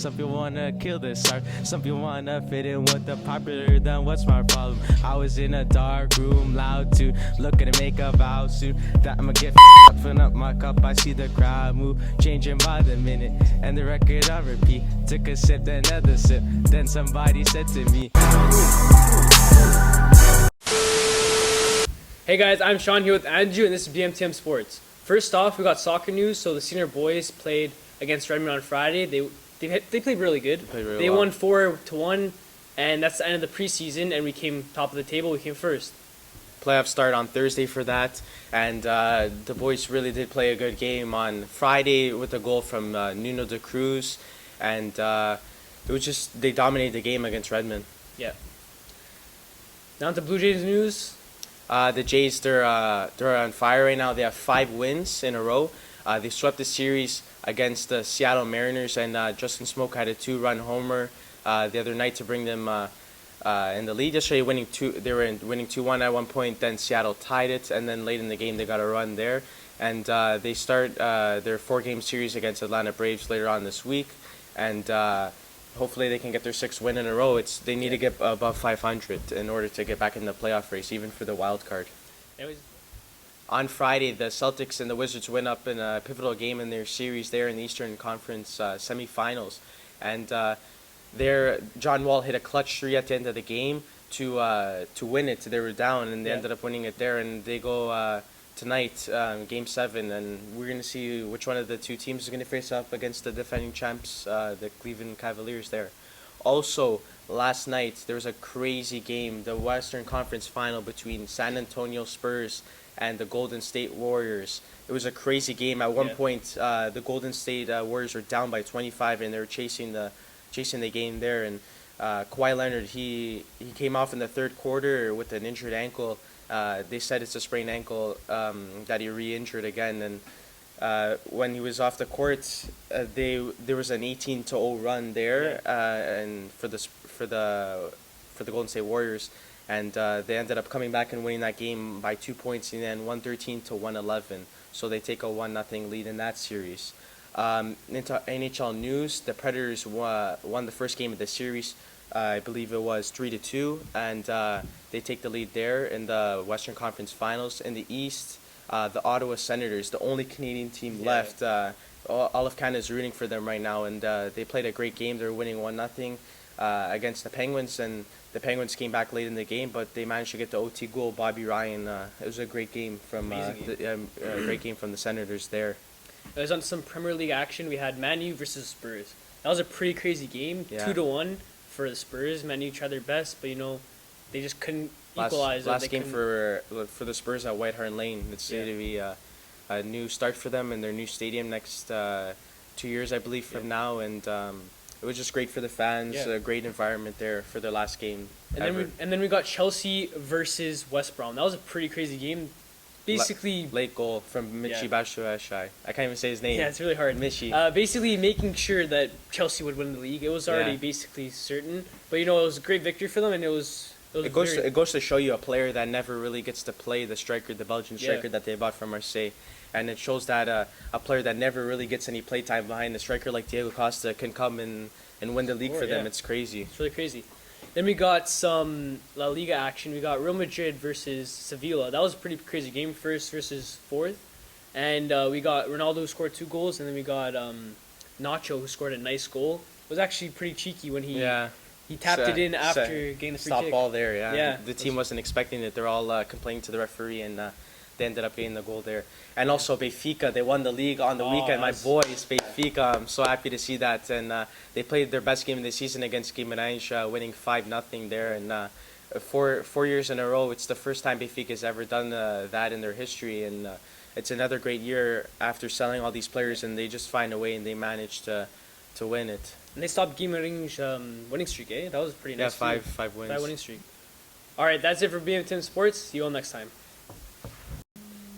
Some people wanna kill this art. Some people wanna fit in with the popular. Then what's my problem? I was in a dark room, loud to looking to make a vow soon that I'ma get up, filling up my cup. I see the crowd move, changing by the minute, and the record on repeat. Took a sip, then another sip. Then somebody said to me, Hey guys, I'm Sean here with Andrew, and this is BMTM Sports. First off, we got soccer news. So the senior boys played against Redmond on Friday. They played really good. They won 4-1, and that's the end of the preseason. And we came top of the table. We came first. Playoffs start on Thursday for that, and the boys really did play a good game on Friday with a goal from Nuno de Cruz, and it was just they dominated the game against Redmond. Yeah. Now to Blue Jays news. The Jays, they're on fire right now. They have 5 wins in a row. They swept the series against the Seattle Mariners, and Justin Smoke had a 2-run homer the other night to bring them in the lead. Yesterday, winning 2-1 at one point. Then Seattle tied it, and then late in the game they got a run there. And they start their 4-game series against Atlanta Braves later on this week, and hopefully they can get their 6th win in a row. They need to get above 500 in order to get back in the playoff race, even for the wild card. On Friday, the Celtics and the Wizards went up in a pivotal game in their series there in the Eastern Conference semifinals, and John Wall hit a clutch 3 at the end of the game to win it. They were down, and they ended up winning it there, and they go tonight, Game 7, and we're going to see which one of the 2 teams is going to face up against the defending champs, the Cleveland Cavaliers there. Also, last night, there was a crazy game, the Western Conference Final between San Antonio Spurs and the Golden State Warriors. It was a crazy game. At one point, the Golden State Warriors were down by 25, and they were chasing the game there. And Kawhi Leonard, he came off in the third quarter with an injured ankle. They said it's a sprained ankle that he re-injured again, and when he was off the court, there was an 18-0 run there, and for the Golden State Warriors, and they ended up coming back and winning that game by 2 points, and then 113-111. So they take a 1-0 lead in that series. Into NHL news, the Predators won the first game of the series. I believe it was 3-2, and they take the lead there in the Western Conference Finals. In the East, the Ottawa Senators, the only Canadian team left. All of Canada is rooting for them right now, and they played a great game. They're winning 1-0 against the Penguins, and the Penguins came back late in the game, but they managed to get the OT goal. Bobby Ryan. It was a great game from great game from the Senators there. It was on some Premier League action. We had Man U versus Spurs. That was a pretty crazy game. 2-1 for the Spurs. Man U tried their best, but they just couldn't equalize. Last game for the Spurs at White Hart Lane. It's going to be a new start for them in their new stadium next 2 years, I believe, from now. And it was just great for the fans. A great environment there for their last game. And then we got Chelsea versus West Brom. That was a pretty crazy game. Basically, late goal from Michy Batshuayi. I can't even say his name. Yeah, it's really hard. Michy. Basically making sure that Chelsea would win the league. It was already basically certain, but it was a great victory for them, and it goes to show you a player that never really gets to play the striker, the Belgian striker that they bought from Marseille, and it shows that a player that never really gets any play time behind the striker like Diego Costa can come and win the league for them. It's crazy. It's really crazy. Then we got some La Liga action. We got Real Madrid versus Sevilla. That was a pretty crazy game, 1st versus 4th. And we got Ronaldo, who scored 2 goals, and then we got Nacho, who scored a nice goal. It was actually pretty cheeky when he tapped it in after getting the free stop kick. Ball there, The team wasn't expecting it. They're all complaining to the referee, and they ended up getting the goal there. And also Benfica, they won the league on the weekend. My boys, Benfica, I'm so happy to see that. And they played their best game of the season against Guimarães, winning 5-0 there. And 4 years in a row, it's the first time Benfica has ever done that in their history. And it's another great year after selling all these players, and they just find a way, and they manage to win it. And they stopped Guimarães' winning streak, eh? That was pretty nice. Yeah, 5 wins. 5 winning streak. All right, that's it for BMTM Sports. See you all next time.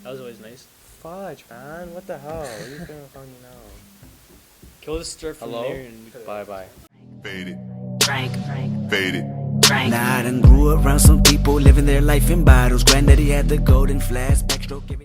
That was always nice. Fudge, man. What the hell? What are you doing on me now? Kill the start from there. And Bye-bye. Fade it. Frank. Fade it. Nah, I done grew around some people living their life in bottles. Granddaddy had the golden flask, backstroke.